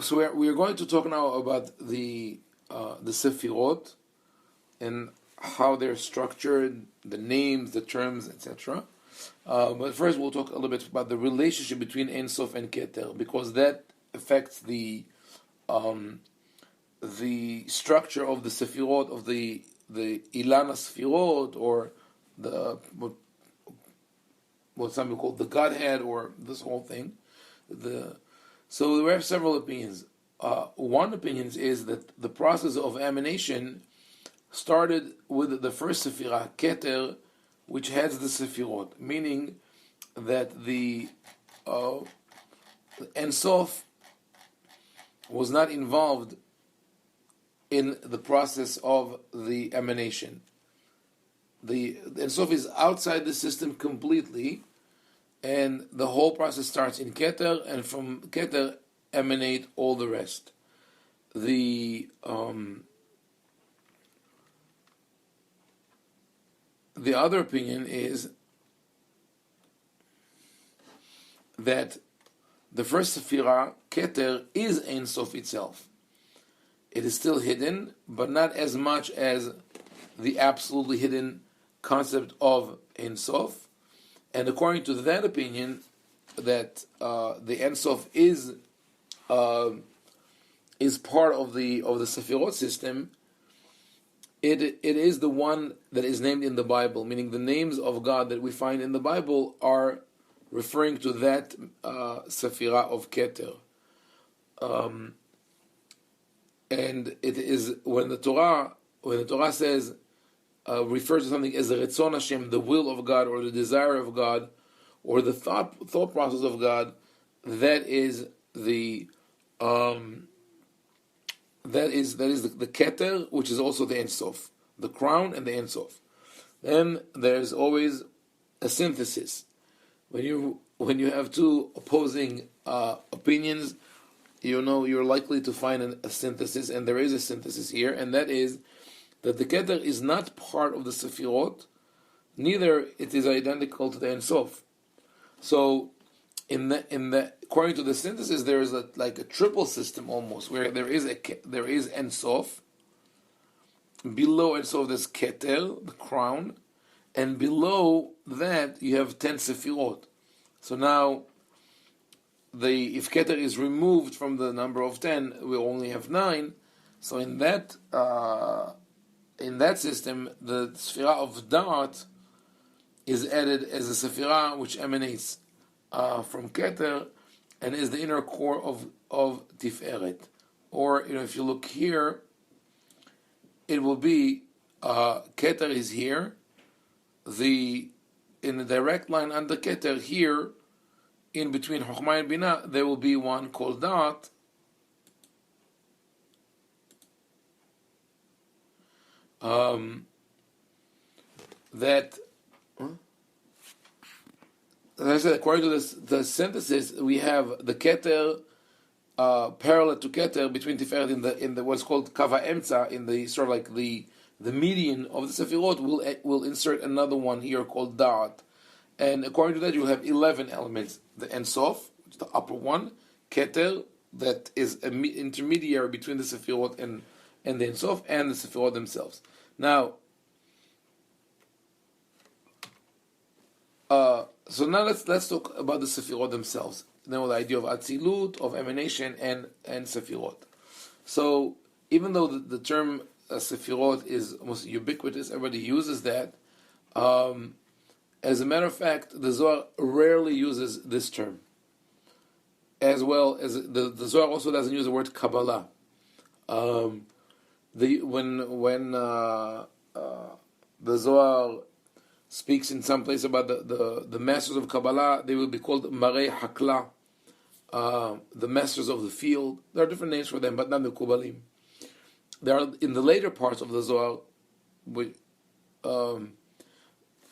So we are going to talk now about the Sephirot and how they're structured, the names, the terms, etc. But first, we'll talk a little bit about the relationship between Ein Sof and Keter, because that affects the structure of the Sephirot, of the Ilana Sephirot, or the what some people call the Godhead, or this whole thing. So we have several opinions. One opinion is that the process of emanation started with the first Sephirah, Keter, which heads the Sephirot, meaning that the Ein Sof was not involved in the process of the emanation. The Ein Sof is outside the system completely, and the whole process starts in Keter, and from Keter emanate all the rest. The other opinion is that the first Sephirah, Keter, is Ein Sof itself. It is still hidden, but not as much as the absolutely hidden concept of Ein Sof. And according to that opinion, that the Ein Sof is part of the Sephirot system. It is the one that is named in the Bible, meaning the names of God that we find in the Bible are referring to that Sephirah of Keter. And it is when the Torah says, refers to something as the Retzon Hashem, the will of God, or the desire of God, or the thought process of God, that is the Keter, which is also the Ein Sof, the crown and the Ein Sof. Then there's always a synthesis. When you have two opposing opinions, you're likely to find a synthesis, and there is a synthesis here, and that is that the Keter is not part of the Sephirot, neither it is identical to the Ein Sof. So, according to the synthesis, there is like a triple system almost, where there is Ein Sof. Below Ein Sof there's Keter, the crown, and below that you have 10 Sephirot. So now, if Keter is removed from the number of 10, we only have 9. So in that system, the Sephirah of Da'at is added as a Sephirah which emanates from Keter and is the inner core of Tiferet. Or if you look here, it will be Keter is here. In the direct line under Keter here, in between Chokhmah and Binah, there will be one called Da'at. As I said, according to the synthesis, we have the Keter parallel to Keter between Tiferet in the what's called Kava Emtza, in the sort of like the median of the Sephirot. Will insert another one here called Da'at, and according to that, you will have 11 elements: the Ein Sof, which is the upper one; Keter, that is an intermediary between the Sephirot and the Ein Sof, and the Sephirot themselves. Now, so now let's talk about the Sephirot themselves. Now the idea of Atzilut, of emanation, and Sephirot. So even though the term Sephirot is almost ubiquitous, everybody uses that. As a matter of fact, the Zohar rarely uses this term. As well as the Zohar also doesn't use the word Kabbalah. When the Zohar speaks in some place about the masters of Kabbalah, they will be called Marei Hakla, the masters of the field. There are different names for them, but not the Kubalim. There are in the later parts of the Zohar.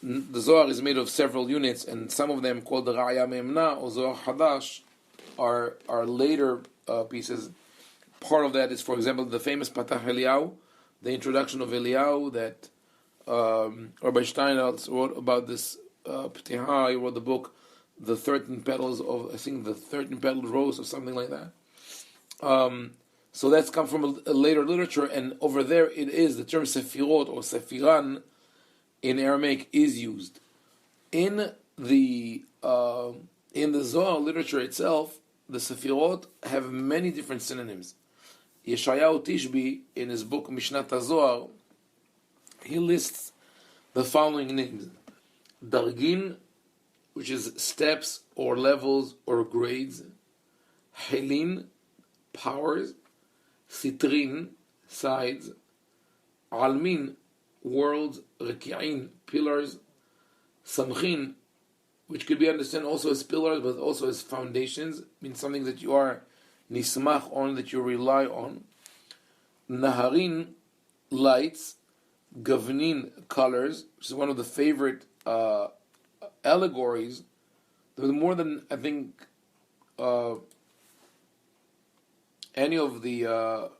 The Zohar is made of several units, and some of them, called the Ra'ya Me'emna or Zohar Hadash, are later pieces. Part of that is, for example, the famous Patach Eliyahu, the introduction of Eliyahu that Rabbi Steinaltz wrote about this P'tihah. He wrote the book, The 13 Petals of, I think, the 13 Petaled Rose or something like that. So that's come from a later literature, and over there it is the term Sephirot or Sephiran in Aramaic is used in the Zohar literature itself. The Sephirot have many different synonyms. Yeshayahu Tishbi, in his book Mishnat HaZohar, he lists the following names: Dargin, which is steps or levels or grades; Helin, powers; Sitrin, sides; Almin, worlds; Reki'in, pillars; Samchin, which could be understood also as pillars, but also as foundations, means something that you are nismach on, that you rely on; Naharin, lights; Gavnin, colors, which is one of the favorite allegories. There's more than, I think, any of the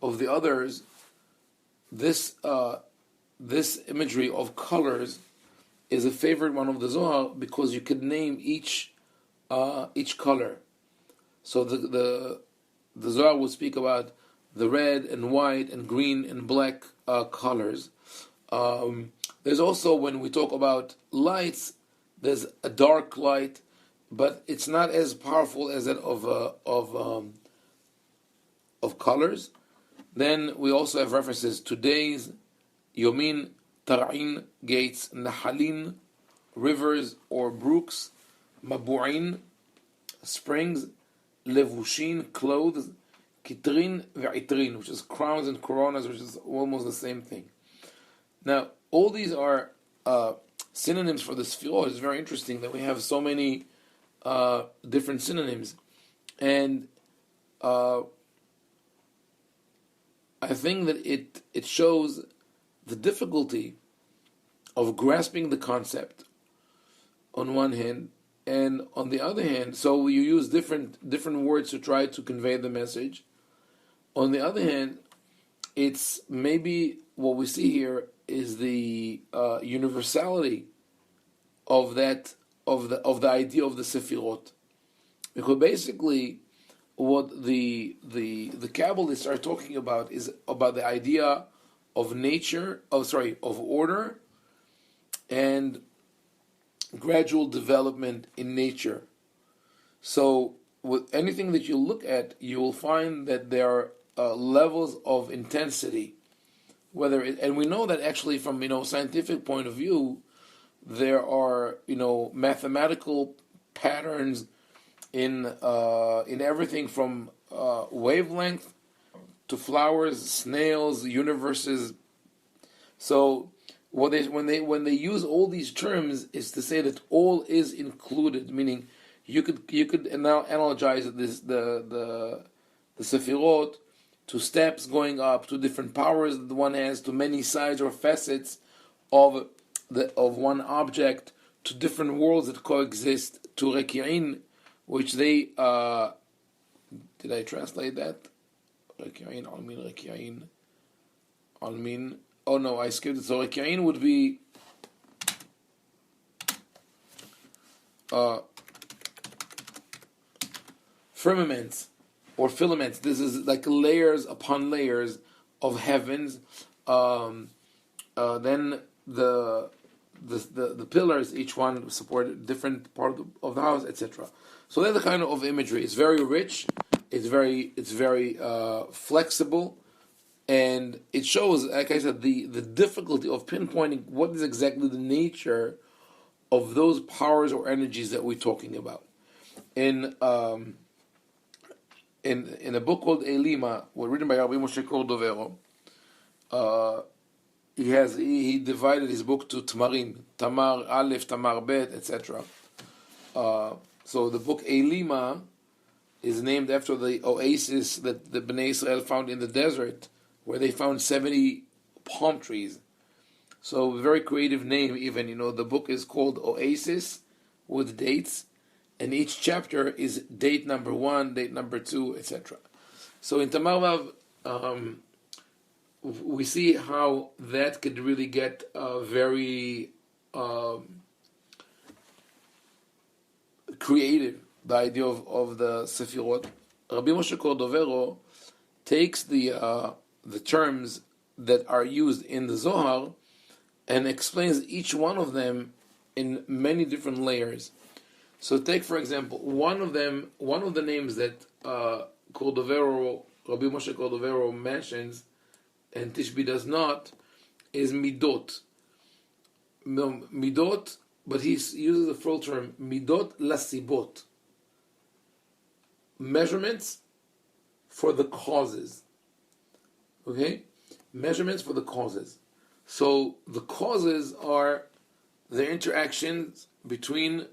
others. This imagery of colors is a favorite one of the Zohar, because you could name each color. So the Zohar will speak about the red and white and green and black colors. There's also, when we talk about lights, there's a dark light, but it's not as powerful as that of colors. Then we also have references to days: Yomin, Tar'in, gates; Nahalin, rivers or brooks; Mabu'in, springs; Levushin, clothes; Kitrin ve'itrin, which is crowns and coronas, which is almost the same thing. Now, all these are synonyms for the Sephirot. It's very interesting that we have so many different synonyms, and I think that it shows the difficulty of grasping the concept on one hand, and on the other hand, so you use different words to try to convey the message. On the other hand, it's maybe what we see here is the universality of that of the idea of the Sephirot, because basically what the Kabbalists are talking about is about the idea of nature, of order and gradual development in nature. So with anything that you look at, you will find that there are levels of intensity. And we know that actually from scientific point of view, there are mathematical patterns in everything from wavelength to flowers, snails, universes. So when they use all these terms, is to say that all is included, meaning you could now analogize this the Sephirot to steps going up, to different powers that one has, to many sides or facets of one object, to different worlds that coexist, to Reki'in, which they did I translate that? Reki'in, Almin, Reki'in, Almin. Oh no, I skipped it. So Reki'in would be firmaments or filaments. This is like layers upon layers of heavens. Then the pillars, each one support a different part of the house, etc. So that's the kind of imagery. It's very rich. It's very flexible, and it shows, like I said, the difficulty of pinpointing what is exactly the nature of those powers or energies that we're talking about. In a book called Elima, written by Rabbi Moshe Cordovero, he divided his book to Tamarim, Tamar Aleph, Tamar Bet, etc. So the book Elima is named after the oasis that the Bnei Israel found in the desert, where they found 70 palm trees. So a very creative name even. The book is called Oasis with dates, and each chapter is date number 1, date number 2, etc. So in Tamar Vav, we see how that could really get very creative, the idea of the Sephirot. Rabbi Moshe Cordovero takes the terms that are used in the Zohar and explains each one of them in many different layers. So take, for example, one of the names that Rabbi Moshe Cordovero mentions, and Tishbi does not, is midot. Midot, but he uses the full term, midot lasibot. Measurements for the causes. Okay? Measurements for the causes. So the causes are the interactions between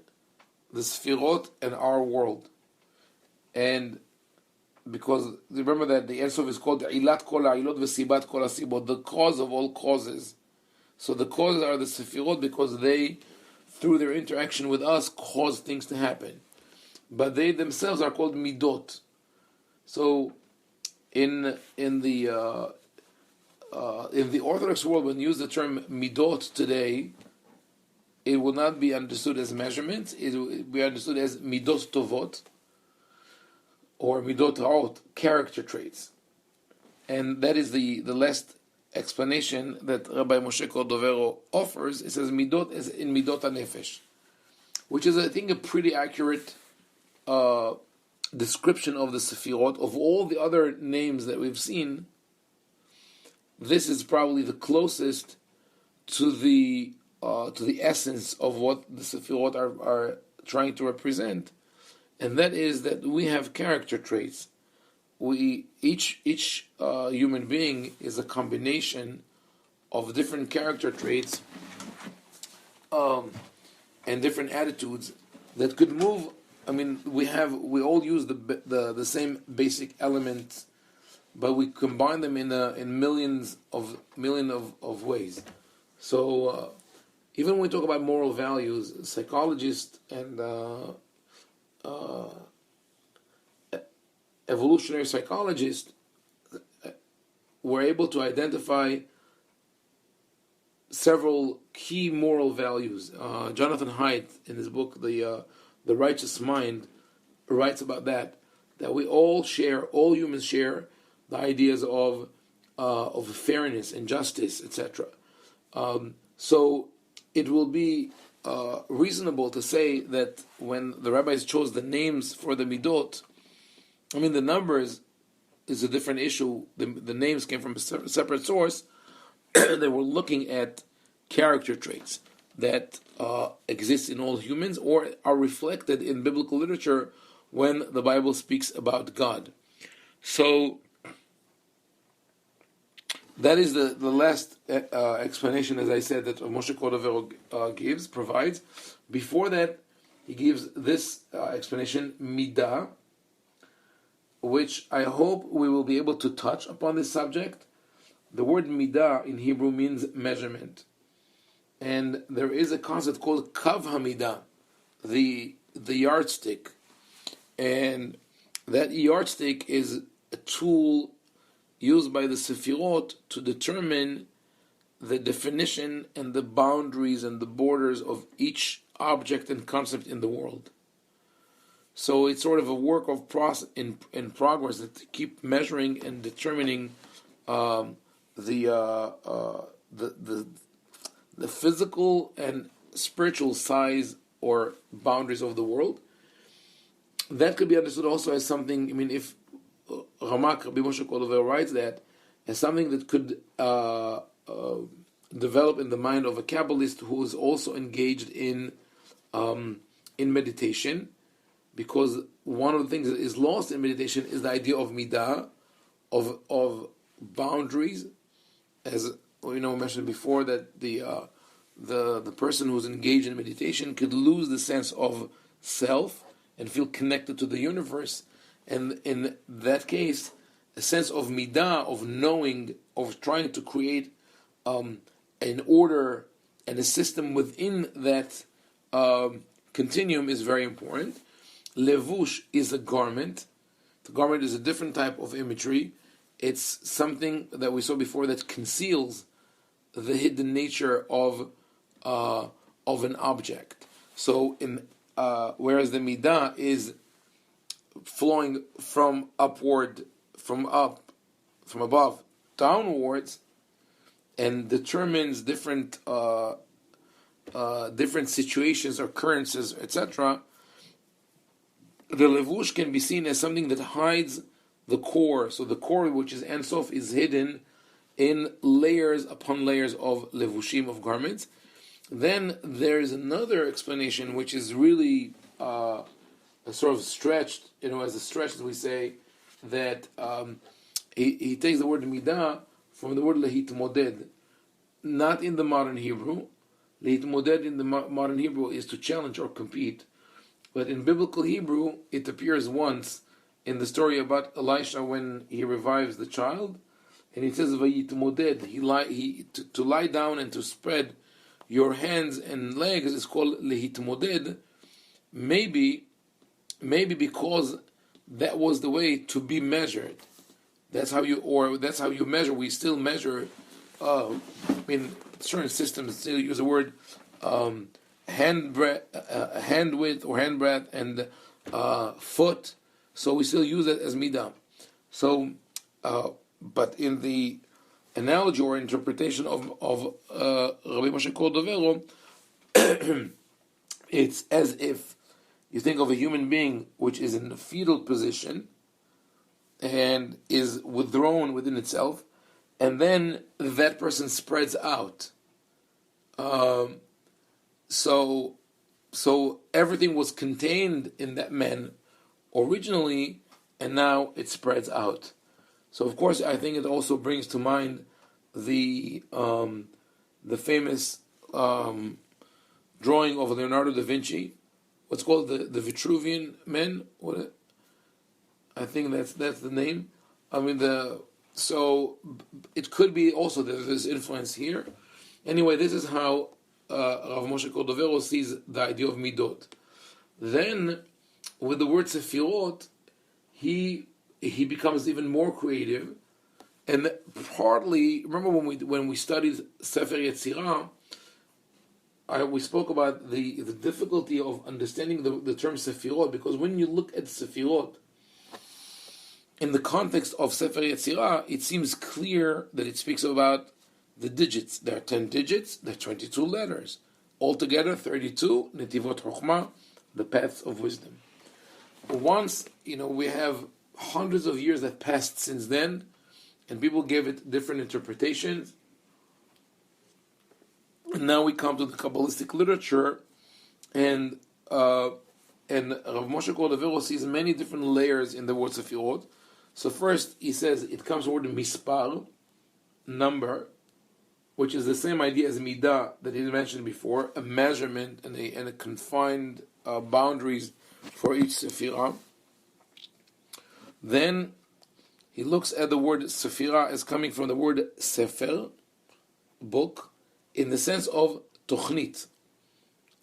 the Sephirot and our world. And because remember that the Ein Sof is called Ilat Kol Ha'ilot V'Sibat Kol Ha'sibot, the cause of all causes. So the causes are the Sephirot because they, through their interaction with us, cause things to happen. But they themselves are called Midot. So in the Orthodox world, when you use the term Midot today, it will not be understood as measurements. It will be understood as Midot Tovot or Midot Ra'ot, character traits. And that is the last explanation that Rabbi Moshe Cordovero offers. It says Midot is in Midot HaNefesh, which is, I think, a pretty accurate description of the Sephirot. Of all the other names that we've seen, this is probably the closest to the essence of what the Sephirot are trying to represent, and that is that we have character traits. Each human being is a combination of different character traits and different attitudes that could move. I mean, we all use the same basic elements, but we combine them in millions of ways. So even when we talk about moral values, psychologists and evolutionary psychologists were able to identify several key moral values. Jonathan Haidt, in his book The Righteous Mind, writes about that we all humans share the ideas of fairness and justice, etc. So it will be reasonable to say that when the rabbis chose the names for the midot, I mean, the numbers is a different issue. The names came from a separate source. They were looking at character traits that exist in all humans or are reflected in biblical literature when the Bible speaks about God. So that is the last explanation, as I said, that Moshe Cordovero provides. Before that, he gives this explanation, midah, which I hope we will be able to touch upon this subject. The word midah in Hebrew means measurement. And there is a concept called kav hamidah, the yardstick. And that yardstick is a tool used by the Sephirot to determine the definition and the boundaries and the borders of each object and concept in the world. So it's sort of a work of in progress that keep measuring and determining the physical and spiritual size or boundaries of the world. That could be understood also as something. I mean, if Ramak Rabbi Moshe Cordovero writes that as something that could develop in the mind of a Kabbalist who is also engaged in meditation. Because one of the things that is lost in meditation is the idea of midah, of boundaries, as we mentioned before, that the person who's engaged in meditation could lose the sense of self and feel connected to the universe, and in that case, a sense of midah, of knowing, of trying to create an order and a system within that continuum is very important. Levush is a garment. The garment is a different type of imagery. It's something that we saw before that conceals the hidden nature of an object. So, whereas the midah is flowing from upward, from above downwards, and determines different situations, occurrences, etc. The levush can be seen as something that hides the core. So the core, which is Ein Sof, is hidden in layers upon layers of levushim, of garments. Then there is another explanation, which is really a sort of stretched, as a stretch, as we say, that he takes the word midah from the word lehitmoded, not in the modern Hebrew. Lehitmoded in the modern Hebrew is to challenge or compete, but in biblical Hebrew it appears once in the story about Elisha when he revives the child, and he says vayitmoded, to lie down and to spread your hands and legs is called lehitmoded. Maybe because that was the way to be measured. That's how you measure. We still measure. Certain systems still use the word hand width or hand breadth and foot. So we still use it as midah. So, but in the analogy or interpretation of Rabbi Moshe Cordovero, it's as if you think of a human being which is in a fetal position and is withdrawn within itself, and then that person spreads out. So everything was contained in that man originally, and now it spreads out. So of course, I think it also brings to mind the famous drawing of Leonardo da Vinci, what's called the Vitruvian Men. I think that's the name. So it could be also that there's influence here. Anyway, this is how Rav Moshe Cordovero sees the idea of midot. Then, with the word Sephirot, he becomes even more creative, and partly, remember when we studied Sefer Yetzirah, we spoke about the difficulty of understanding the term Sephirot, because when you look at Sephirot in the context of Sefer Yetzirah, it seems clear that it speaks about the digits. There are 10 digits, there are 22 letters. Altogether, 32, Netivot Chokhmah, the paths of wisdom. Once, we have hundreds of years that passed since then, and people gave it different interpretations. And now we come to the Kabbalistic literature, and Rav Moshe Cordovero sees many different layers in the word Sephirot. So first, he says it comes from the word mispar, number, which is the same idea as midah that he mentioned before, a measurement and a confined boundaries for each sephirah. Then he looks at the word sephirah as coming from the word sefer, book, in the sense of tochnit,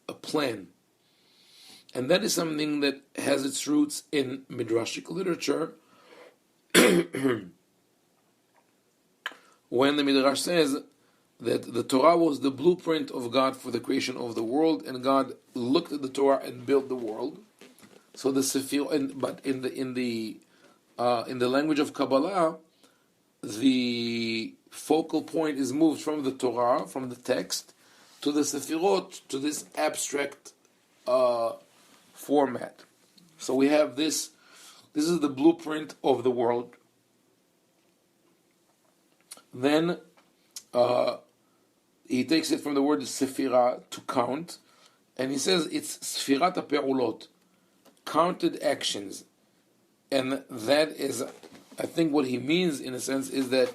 a plan. And that is something that has its roots in midrashic literature, when the Midrash says that the Torah was the blueprint of God for the creation of the world, and God looked at the Torah and built the world. So the Sephirot, but in the language of Kabbalah, the focal point is moved from the Torah, from the text, to the Sephirot, to this abstract format. So we have this. This is the blueprint of the world. Then he takes it from the word Sephirah, to count, and he says it's Sfirat HaPe'ulot, counted actions. And that is, I think what he means in a sense is that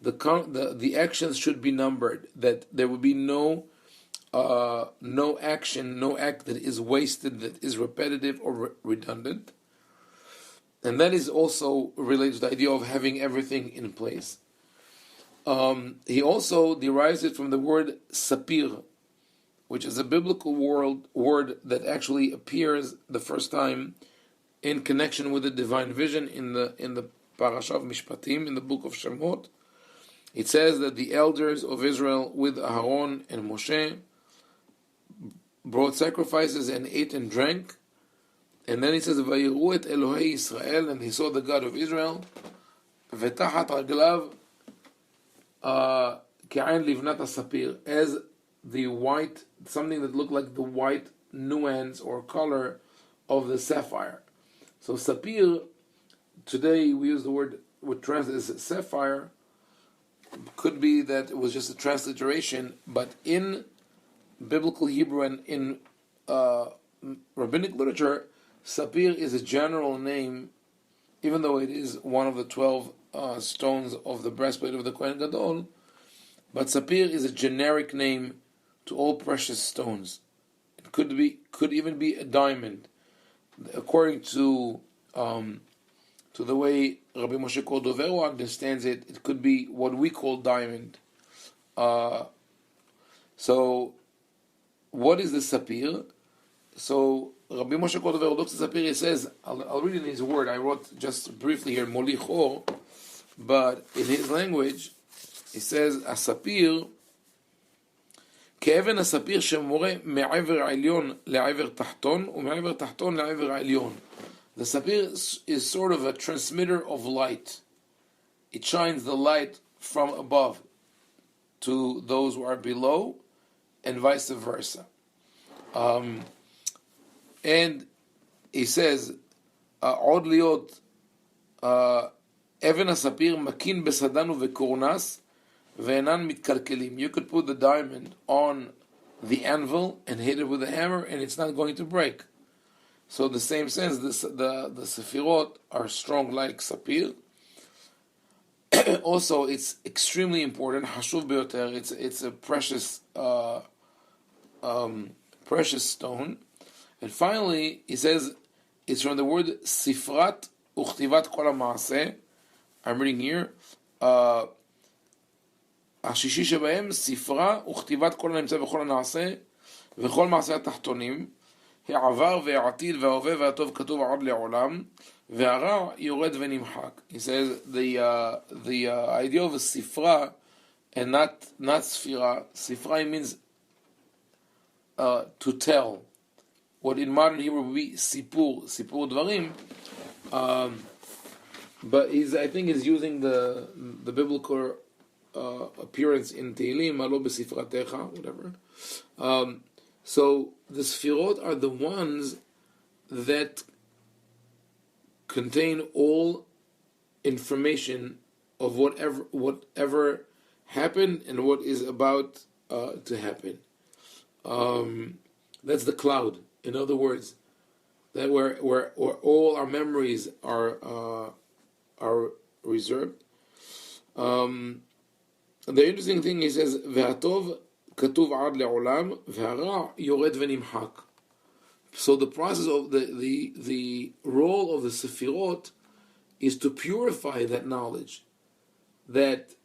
the actions should be numbered, that there will be no action, no act that is wasted, that is repetitive or redundant. And that is also related to the idea of having everything in place. He also derives it from the word sapir, which is a biblical word that actually appears the first time in connection with the divine vision in the parasha of Mishpatim, in the book of Shemot. It says that the elders of Israel with Aaron and Moshe brought sacrifices and ate and drank, And then he says, "Vayiru et Elohei Yisrael," and he saw the God of Israel. V'tachat raglav ke'ain livnat sapir, as the white, something that looked like the white nuance or color of the sapphire. So sapir, today we use the word, what translates as sapphire. Could be that it was just a transliteration, but in biblical Hebrew and in rabbinic literature, sapir is a general name, even though it is one of the 12 stones of the breastplate of the Kohen Gadol. But sapir is a generic name to all precious stones. It could even be a diamond, according to the way Rabbi Moshe Cordovero understands it. It could be what we call diamond. So, what is the sapir? So, Rabbi Moshe Cordovero looks at sapir. He says, I'll read in his word. I wrote just briefly here, molichor, but in his language, he says, הספיר, כאבן הספיר שמורה מעבר העליון לעבר תחתון, ומעבר תחתון לעבר העליון. The sapir is sort of a transmitter of light. It shines the light from above to those who are below, and vice versa. And he says, עוד להיות אבן הספיר מקין בסדן ובקורנס, ואינן מתקלקלים. You could put the diamond on the anvil and hit it with a hammer, and it's not going to break. So, in the same sense, the Sephirot are strong like sapir. Also, it's extremely important. Hashuv beyoter. It's a precious precious stone. And finally, he says it's from the word sifrat uchtivat kol ha'maaseh. I'm reading here. השישי שבהם ספרה וכתיבת כל הנמצא וכל הנעשה וכל מעשה התחתונים, העבר והעתיד וההווה והטוב כתוב עד לעולם, והרע יורד ונמחק. He says the idea of a sifra and not sfira. Sifra means to tell. What in modern Hebrew would be sipur dvarim. But I think he's using the biblical appearance in Tehillim, alo besifratecha, whatever. So the Sephirot are the ones that contain all information of whatever happened and what is about to happen. That's the cloud. In other words, that where all our memories are reserved. The interesting thing, he says, והטוב כתוב עד לעולם, והרע יורד ונמחק. So the process of the role of the Sephirot is to purify that knowledge. That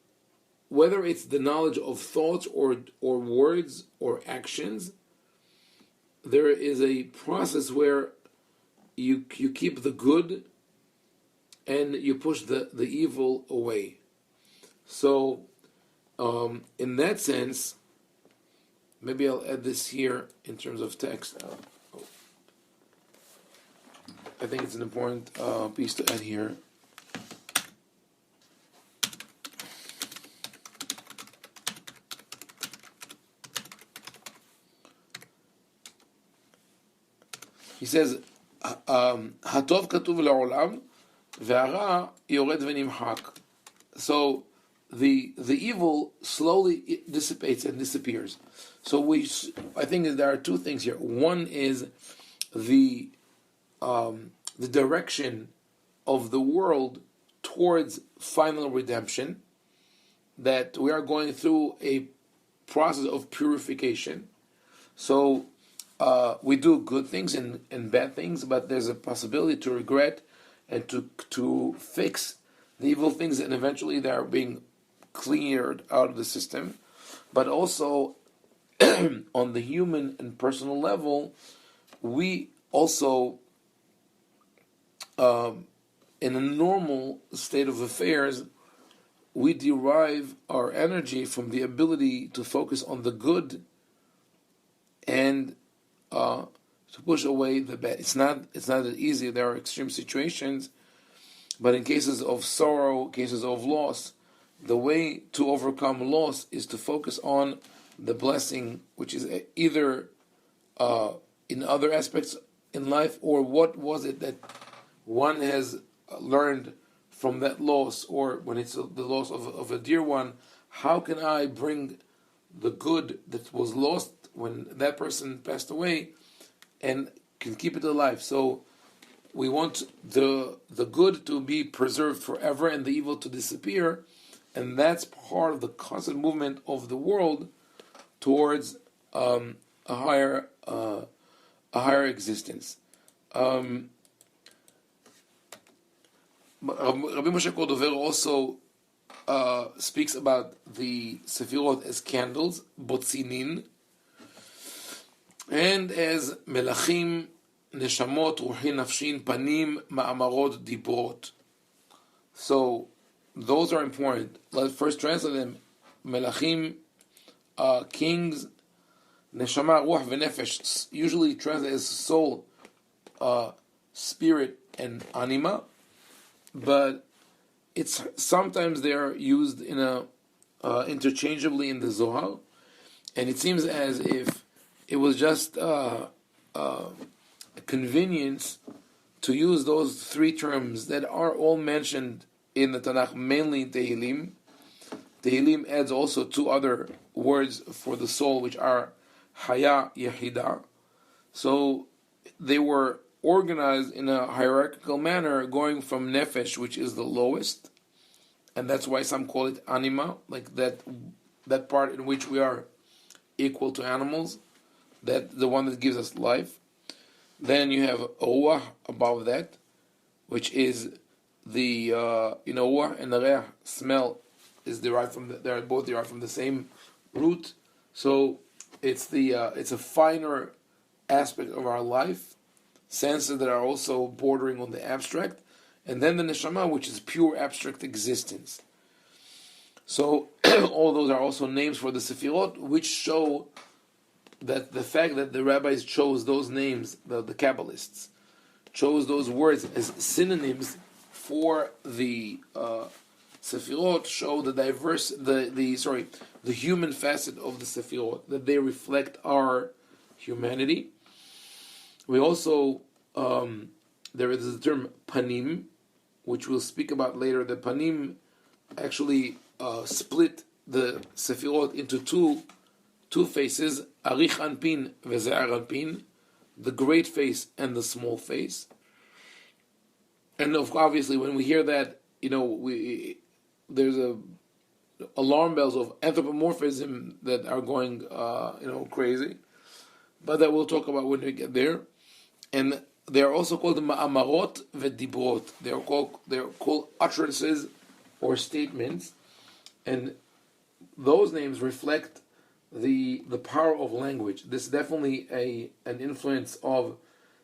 whether it's the knowledge of thoughts or words or actions, there is a process where you keep the good and you push the evil away. So, in that sense, maybe I'll add this here in terms of text. I think it's an important piece to add here. He says, "Hatov katuv le'olam, ve'ara yored v'nimhak." So the evil slowly dissipates and disappears. So I think that there are two things here. One is the direction of the world towards final redemption, that we are going through a process of purification. So we do good things and bad things, but there's a possibility to regret and to fix the evil things, and eventually they are being cleared out of the system. But also on the human and personal level, we also in a normal state of affairs, we derive our energy from the ability to focus on the good and to push away the bad. It's not that easy. There are extreme situations, but in cases of sorrow, cases of loss, the way to overcome loss is to focus on the blessing, which is either in other aspects in life, or what was it that one has learned from that loss, or when it's the loss of a dear one, how can I bring the good that was lost when that person passed away and can keep it alive? So we want the good to be preserved forever and the evil to disappear, and that's part of the constant movement of the world towards a higher existence. Rabbi Moshe Cordovero also speaks about the Sephirot as candles, botzinin, and as melachim, neshamot, ruhin, nafshin, panim, ma'amarot, dibrot. So those are important. Let's first translate them. Melachim, kings, neshama, ruach, v'nefesh, usually translated as soul, spirit, and anima, but it's sometimes they're used in interchangeably in the Zohar, and it seems as if it was just a convenience to use those three terms that are all mentioned in the Tanakh, mainly in Tehillim. Tehillim adds also two other words for the soul, which are Haya, Yehida. So they were organized in a hierarchical manner, going from Nefesh, which is the lowest, and that's why some call it Anima, like that part in which we are equal to animals, that the one that gives us life. Then you have Ruach above that, which is the Ruach and the Reach, smell, is derived from they're both derived from the same root. So it's a finer aspect of our life, senses that are also bordering on the abstract, and then the neshama, which is pure abstract existence. So all those are also names for the Sephirot, which show that the fact that the rabbis chose those names, the Kabbalists, chose those words as synonyms for the Sephirot, show the the human facet of the Sephirot, that they reflect our humanity. We also, there is the term panim, which we'll speak about later. The panim actually split the Sephirot into two faces, arich anpin veze'ar anpin, the great face and the small face. And obviously, when we hear that, there's alarm bells of anthropomorphism that are going, crazy. But that we'll talk about when we get there. And they are also called ma'amarot v'dibrot. They are called utterances or statements, and those names reflect the power of language. This is definitely an influence of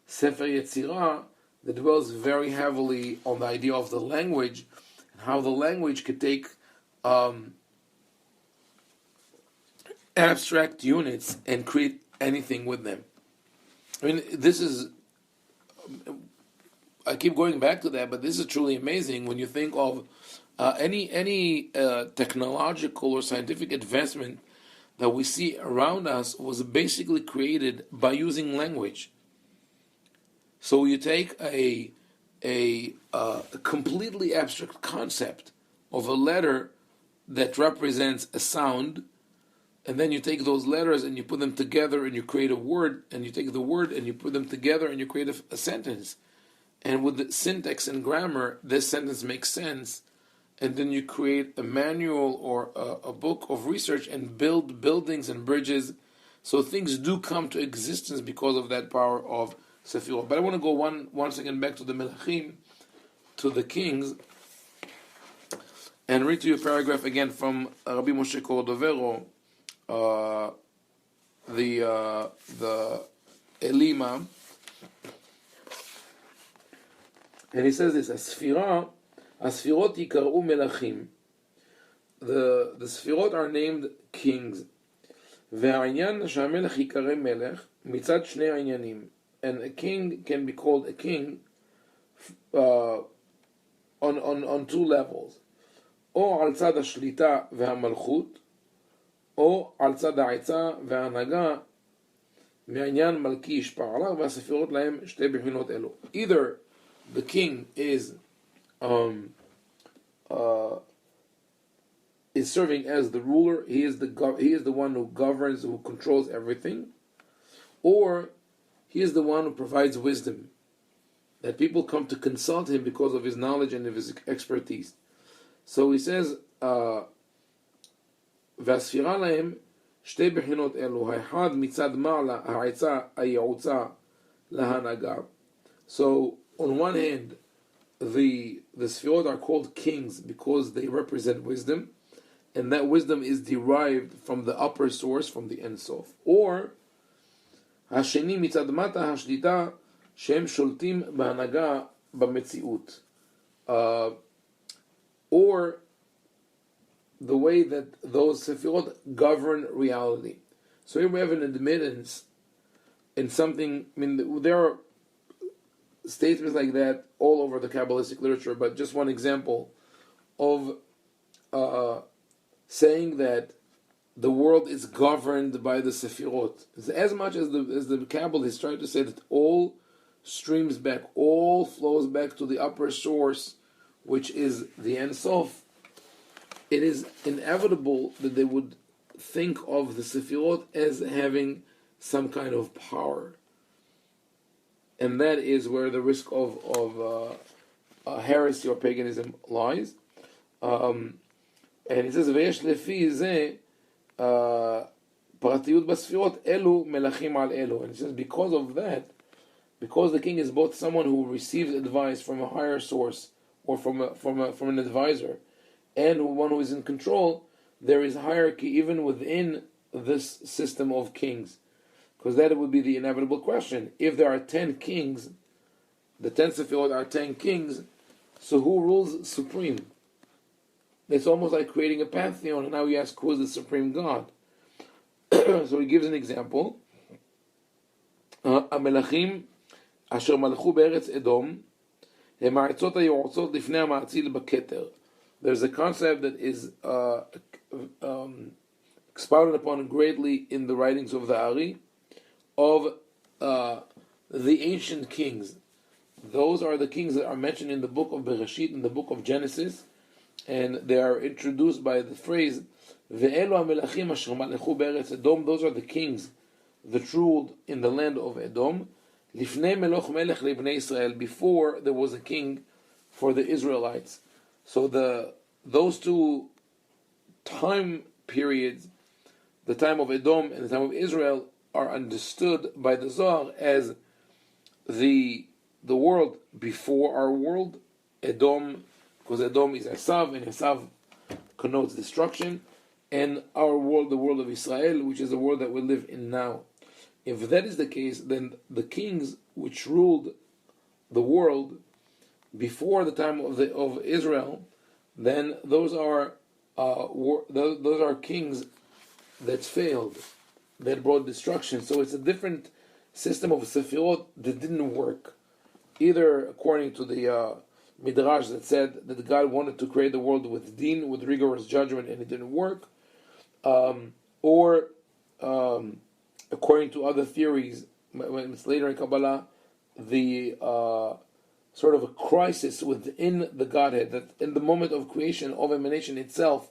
Sefer Yetzirah that dwells very heavily on the idea of the language and how the language could take abstract units and create anything with them. I mean, I keep going back to that, but this is truly amazing when you think of any technological or scientific advancement that we see around us was basically created by using language. So you take a completely abstract concept of a letter that represents a sound, and then you take those letters and you put them together and you create a word, and you take the word and you put them together and you create a sentence. And with the syntax and grammar, this sentence makes sense. And then you create a manual or a book of research and build buildings and bridges. So things do come to existence because of that power of Sephirot. But I want to go one second back to the Melachim, to the kings, and read to you a paragraph again from Rabbi Moshe Cordovero, the Elima. And he says this: Asfirot yikaru melachim. The Sefirot are named kings. והעניין שהמלך ייקרא מלך מצד שני העניינים. and a king can be called a king on two levels. או על צד השליטה והמלכות, או על צד העצה וההנהגה, מעניין מלכי ישפע עליו, והספירות להם שתי בחינות אלו. Either the king is serving as the ruler, he is the one who governs, who controls everything, or he is the one who provides wisdom, that people come to consult him because of his knowledge and of his expertise. So he says, והספירה להם שתי בחינות אלו, האחד מצד מעלה העצה הייעוצה להנהגה. So on one hand, the Sephirot are called kings because they represent wisdom, and that wisdom is derived from the upper source, from the Ein Sof. Or השני מצד מטה השליטה שהם שולטים בהנהגה במציאות. Or the way that those Sephirot govern reality. So here we have an admittance in something. I mean, there are statements like that all over the Kabbalistic literature, but just one example of saying that the world is governed by the Sephirot. It's as much as the Kabbalists try to say that all streams back, all flows back to the upper source, which is the Ein Sof. It is inevitable that they would think of the Sephirot as having some kind of power. And that is where the risk of heresy or paganism lies. And it says, ויש לפי זה פרטיות בספירות, אלו מלכים על אלו. And it says, because of that, because the king is both someone who receives advice from a higher source or from an advisor, and one who is in control, there is hierarchy even within this system of kings. Because that would be the inevitable question. If there are 10 kings, the 10 Sephirot are 10 kings, so who rules supreme? It's almost like creating a pantheon, and now we ask who is the supreme God. So he gives an example. המלכים אשר מלכו בארץ אדום, הם הארצות היועצות לפני המאציל בכתר. There's a concept that is expounded upon greatly in the writings of the Ari, of the ancient kings. Those are the kings that are mentioned in the book of Bereshit, in the book of Genesis, and they are introduced by the phrase, Ve'elu ha-melachim asher malechu be'eretz Edom. Those are the kings that ruled in the land of Edom, Lifnei meloch melech le'bnei Israel, before there was a king for the Israelites. So those two time periods, the time of Edom and the time of Israel, are understood by the Zohar as the world before our world, Edom, because Edom is Esav, and Esav connotes destruction, and our world, the world of Israel, which is the world that we live in now. If that is the case, then the kings which ruled the world before the time of Israel, then those are kings that failed, that brought destruction. So it's a different system of Sephirot that didn't work, either according to the Midrash that said that God wanted to create the world with din, with rigorous judgment, and it didn't work, or according to other theories, when it's later in Kabbalah, the sort of a crisis within the Godhead, that in the moment of creation, of emanation itself,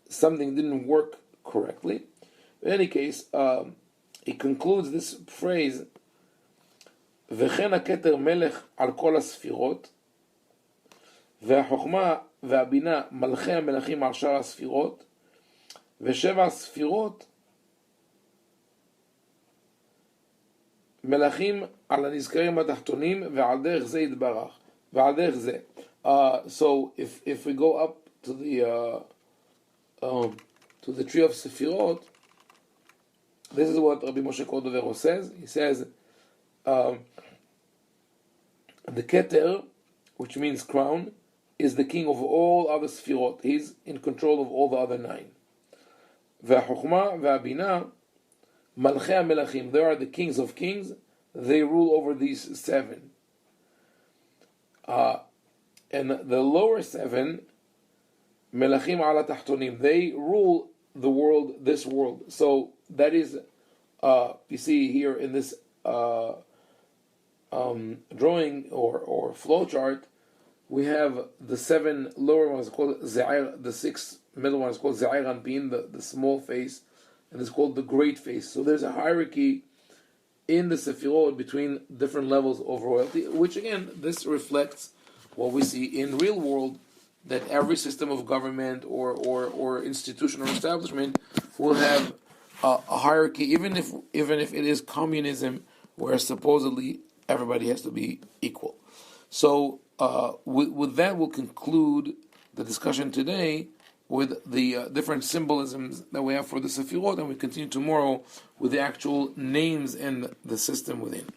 something didn't work correctly. In any case, he concludes this phrase, וכן הכתר מלך על כל הספירות, והחוכמה והבינה מלכי המלכים על שאר הספירות, ושבע הספירות מלכים על הנזכרים התחתונים, ועל דרך זה יתברך, ועל דרך זה. So if we go up to the tree of Sephirot, this is what Rabbi Moshe Cordovero says. He says, the Keter, which means crown, is the king of all other Sephirot. He's in control of all the other 9. והחוכמה והבינה מלכי המלכים, they are the kings of kings, they rule over these 7. And the lower 7, melachim ala tahtonim, they rule the world, this world. So that is, you see here in this drawing or flow chart, we have the 7 lower ones called Za'ir, the 6 middle ones called Za'ir Anpin, the small face, and it's called the great face. So there's a hierarchy in the Sephirot between different levels of royalty, which again, this reflects what we see in real world, that every system of government or institution or establishment will have a hierarchy, even if it is communism, where supposedly everybody has to be equal. So with that, we'll conclude the discussion today with the different symbolisms that we have for the Sephirot, and we continue tomorrow with the actual names and the system within.